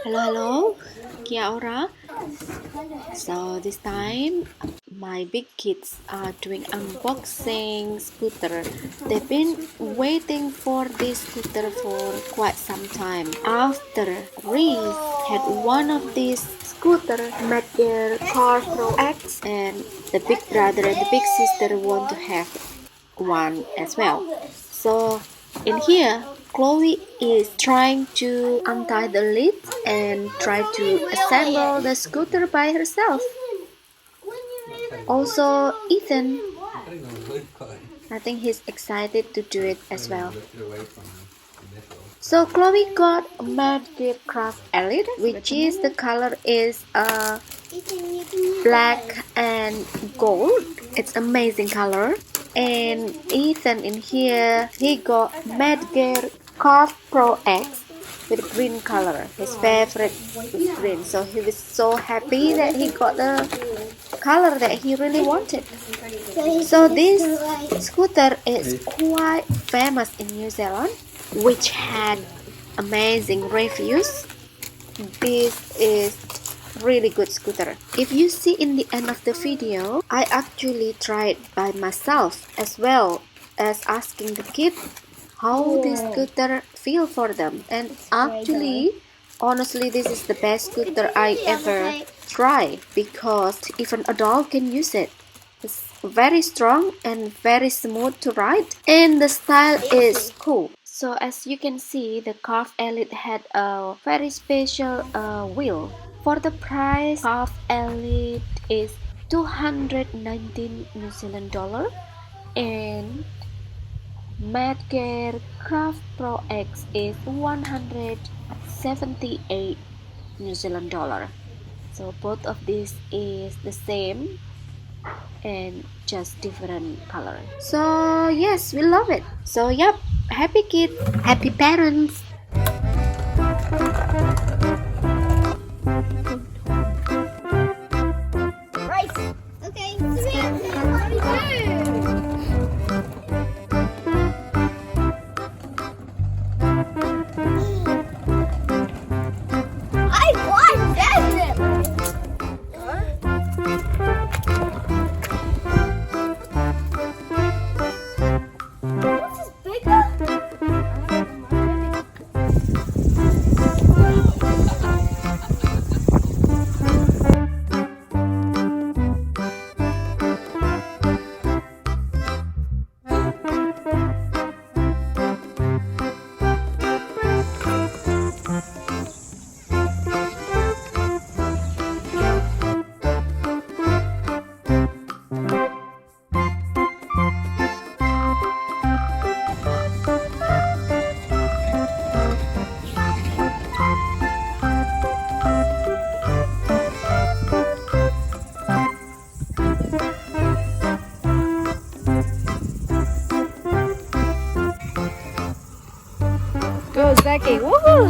Hello, kia ora. So this time my big kids are doing unboxing scooter. They've been waiting for this scooter for quite some time. After Reese had one of these scooter, MADD CARVE Pro X, and the big brother and the big sister want to have one as well. So in here, Chloe is trying to untie the lid and try to assemble the scooter by herself. Also, Ethan, I think he's excited to do it as well. So Chloe got a MADD CARVE Elite, which is the color is black and gold. It's amazing color. And Ethan in here, he got MADD CARVE Pro X with green color. His favorite is green, so he was so happy that he got the color that he really wanted. So this scooter is quite famous in New Zealand, which had amazing reviews. This is really good scooter. If you see in the end of the video, I actually tried by myself as well as asking the kids how this scooter feel for them. And actually, honestly, this is the best scooter I ever tried because even adult can use it. It's very strong and very smooth to ride, and the style is cool. So as you can see, the CARVE Elite had a very special wheel. For the price, CARVE Elite is 219 New Zealand dollar, and MADD CARVE Pro X is 178 New Zealand dollar. So both of these is the same and just different color. So yes, we love it. So yep, happy kids, happy parents. Go, Zaki! Woohoo!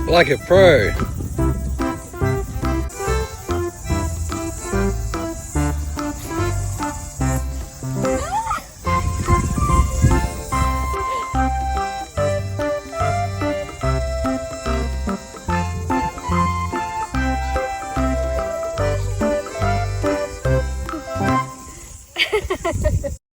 Like a pro.